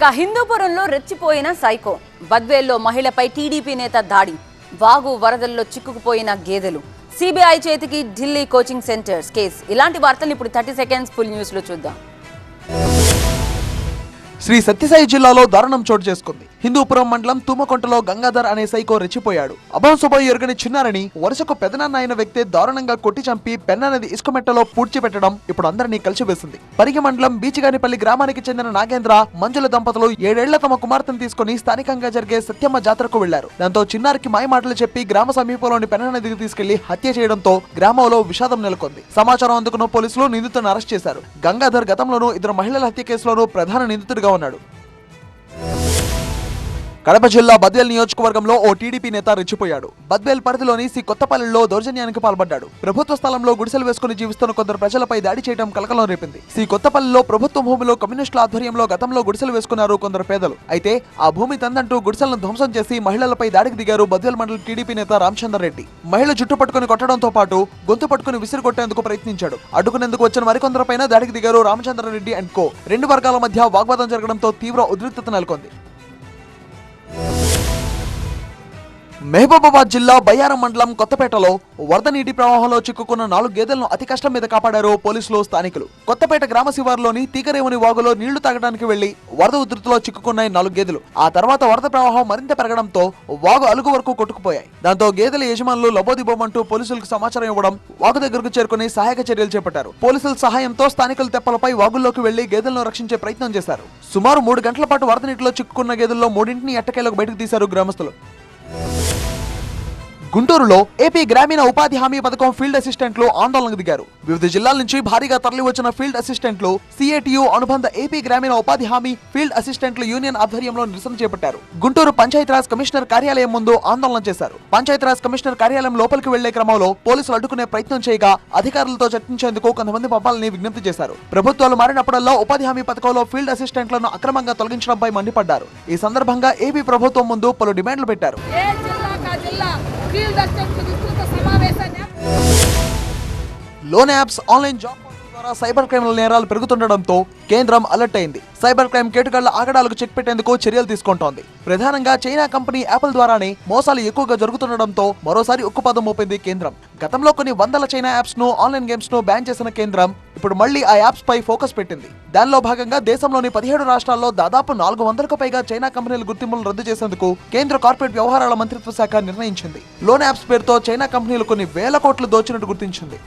ఇక హిందూపురంలో రెచ్చిపోయిన psycho, బద్వేల్లో మహిళపై TDP నేత దాడి, వాగు వరదల్లో చిక్కుకుపోయిన గేదెలు, సిబిఐ చేతికి ఢిల్లీ కోచింగ్ సెంటర్స్ కేసు. ఇలాంటి వార్తలు ఇప్పుడు 30 సెకండ్స్ ఫుల్ న్యూస్ లో చూద్దాం. శ్రీ సత్యసాయి జిల్లాలో దారుణం చోటు చేసుకుంది. హిందూపురం మండలం తుమ్మకొంటలో గంగాధర్ అనే సైకో రెచ్చిపోయాడు. అభంశుభం ఎరుగని చిన్నారని వరుసకు పెదనాన్న అయిన వ్యక్తి దారుణంగా కొట్టి చంపి పెన్నా నది ఇసుకమెట్టలో పూడ్చిపెట్టడం ఇప్పుడు అందరినీ కలిసివేసింది. పరిగి మండలం బీచిగానిపల్లి గ్రామానికి చెందిన నాగేంద్ర, మంజుల దంపతులు 7 ఏళ్ల తమ కుమార్తెను తీసుకుని స్థానికంగా జరిగే సత్యమ్మ జాతరకు వెళ్లారు. దాంతో చిన్నారికి మాయమాటలు చెప్పి గ్రామ సమీపంలోని పెన్నా నదికి తీసుకెళ్లి హత్య చేయడంతో గ్రామంలో విషాదం నెలకొంది. సమాచారం అందుకున్న పోలీసులు నిందితులను అరెస్ట్ చేశారు. గంగాధర్ గతంలోనూ 2 మహిళల హత్య కేసులోనూ ప్రధాన నిందితుడిగా ఉన్నాడు. కడప జిల్లా బద్వేల్ నియోజకవర్గంలో ఓ టీడీపీ నేత రెచ్చిపోయాడు. బద్వేల్ పరిధిలోని సి కొత్తపల్లిలో దౌర్జన్యానికి పాల్పడ్డాడు. ప్రభుత్వ స్థలంలో గుడిసెలు వేసుకుని జీవిస్తున్న కొందరు ప్రజలపై దాడి చేయడం కలకలం రేపింది. సి కొత్తపల్లిలో ప్రభుత్వ భూమిలో కమ్యూనిస్టుల ఆధ్వర్యంలో గతంలో గుడిసెలు వేసుకున్నారు కొందరు పేదలు. అయితే ఆ భూమి తందంటూ గుడిసెలను ధ్వంసం చేసి మహిళలపై దాడికి దిగారు బద్వేల్ మండల టీడీపీ నేత రామచందర్ రెడ్డి. మహిళ జుట్టు పట్టుకుని కొట్టడంతో పాటు గొంతు పట్టుకుని విసిరి కొట్టేందుకు ప్రయత్నించాడు. అడ్డుకునేందుకు వచ్చిన మరికొందరిపైన దాడికి దిగారు రామచందర్ రెడ్డి అండ్ కో. 2 వర్గాల మధ్య వాగ్వాదం జరగడంతో తీవ్ర ఉద్రిక్తత నెలకొంది. మహబూబాబాద్ జిల్లా బయ్యారం మండలం కొత్తపేటలో వరద నీటి ప్రవాహంలో చిక్కుకున్న 4 గేదెలను అతి కష్టం మీద కాపాడారు పోలీసులు, స్థానికులు. కొత్తపేట గ్రామ శివారులోని తీగరేవుని వాగులో నీళ్లు తాగడానికి వెళ్లి వరద ఉధృతిలో చిక్కుకున్నాయి 4 గేదెలు. ఆ తర్వాత వరద ప్రవాహం మరింత పెరగడంతో వాగు అలుగు వరకు కొట్టుకుపోయాయి. దాంతో గేదెల యజమానులు లబోదిబోమంటూ పోలీసులకు సమాచారం ఇవ్వడం, వాగు దగ్గరకు చేరుకుని సహాయక చర్యలు చేపట్టారు. పోలీసుల సహాయంతో స్థానికులు తెప్పలపై వాగుల్లోకి వెళ్లి గేదెలను రక్షించే ప్రయత్నం చేశారు. సుమారు 3 గంటల పాటు వరద నీటిలో చిక్కుకున్న గేదెల్లో 3ంటిని ఎట్టకేలకు బయటకు తీశారు గ్రామస్తులు. గుంటూరులో ఏపీ గ్రామీణ ఉపాధి హామీ పథకం ఫీల్డ్ అసిస్టెంట్లు ఆందోళనకు దిగారు. వివిధ జిల్లాల నుంచి భారీగా తరలి వచ్చిన ఫీల్డ్ అసిస్టెంట్లు సిఐటియు అనుబంధ ఏపీ గ్రామీణ ఉపాధి హామీ ఫీల్డ్ అసిస్టెంట్ల యూనియన్ ఆధ్వర్యంలో నిరసన చేపట్టారు. గుంటూరు పంచాయతీరాజ్ కమిషనర్ కార్యాలయం ముందు ఆందోళన చేశారు. పంచాయతీరాజ్ కమిషనర్ కార్యాలయం లోపలికి వెళ్లే క్రమంలో పోలీసులు అడ్డుకునే ప్రయత్నం చేయగా అధికారులతో చర్చించేందుకు కొంతమంది పంపాలని విజ్ఞప్తి చేశారు. ప్రభుత్వాలు మారినప్పుడల్లా ఉపాధి హామీ పథకంలో ఫీల్డ్ అసిస్టెంట్లను అక్రమంగా తొలగించడంపై మండిపడ్డారు. ఈ సందర్భంగా ఏపీ ప్రభుత్వం ముందు పలు డిమాండ్లు పెట్టారు. లోన్ యాప్స్, ఆన్లైన్ జాబ్ ద్వారా సైబర్ క్రైమ్ల నేరాలు పెరుగుతుండటంతో కేంద్రం అలర్ట్ అయింది. సైబర్ క్రైమ్ కేటుగాళ్ల ఆగడాలకు చెక్ పెట్టేందుకు చర్యలు తీసుకుంటోంది. ప్రధానంగా చైనా కంపెనీ యాపిల్ ద్వారానే మోసాలు ఎక్కువగా జరుగుతుండటంతో మరోసారి ఉక్కుపాదం మోపింది కేంద్రం. గతంలో కొన్ని వందల చైనా యాప్స్ ను, ఆన్లైన్ గేమ్స్ ను బ్యాన్ చేసిన కేంద్రం ఇప్పుడు మళ్లీ ఆ యాప్స్ పై ఫోకస్ పెట్టింది. దానిలో భాగంగా దేశంలోని 17 రాష్ట్రాల్లో దాదాపు 400కు పైగా చైనా కంపెనీల గుర్తింపులను రద్దు చేసేందుకు కేంద్ర కార్పొరేట్ వ్యవహారాల మంత్రిత్వ శాఖ నిర్ణయించింది. లోన్ యాప్స్ పేరుతో చైనా కంపెనీలు కొన్ని వేల కోట్లు దోచినట్టు గుర్తించింది.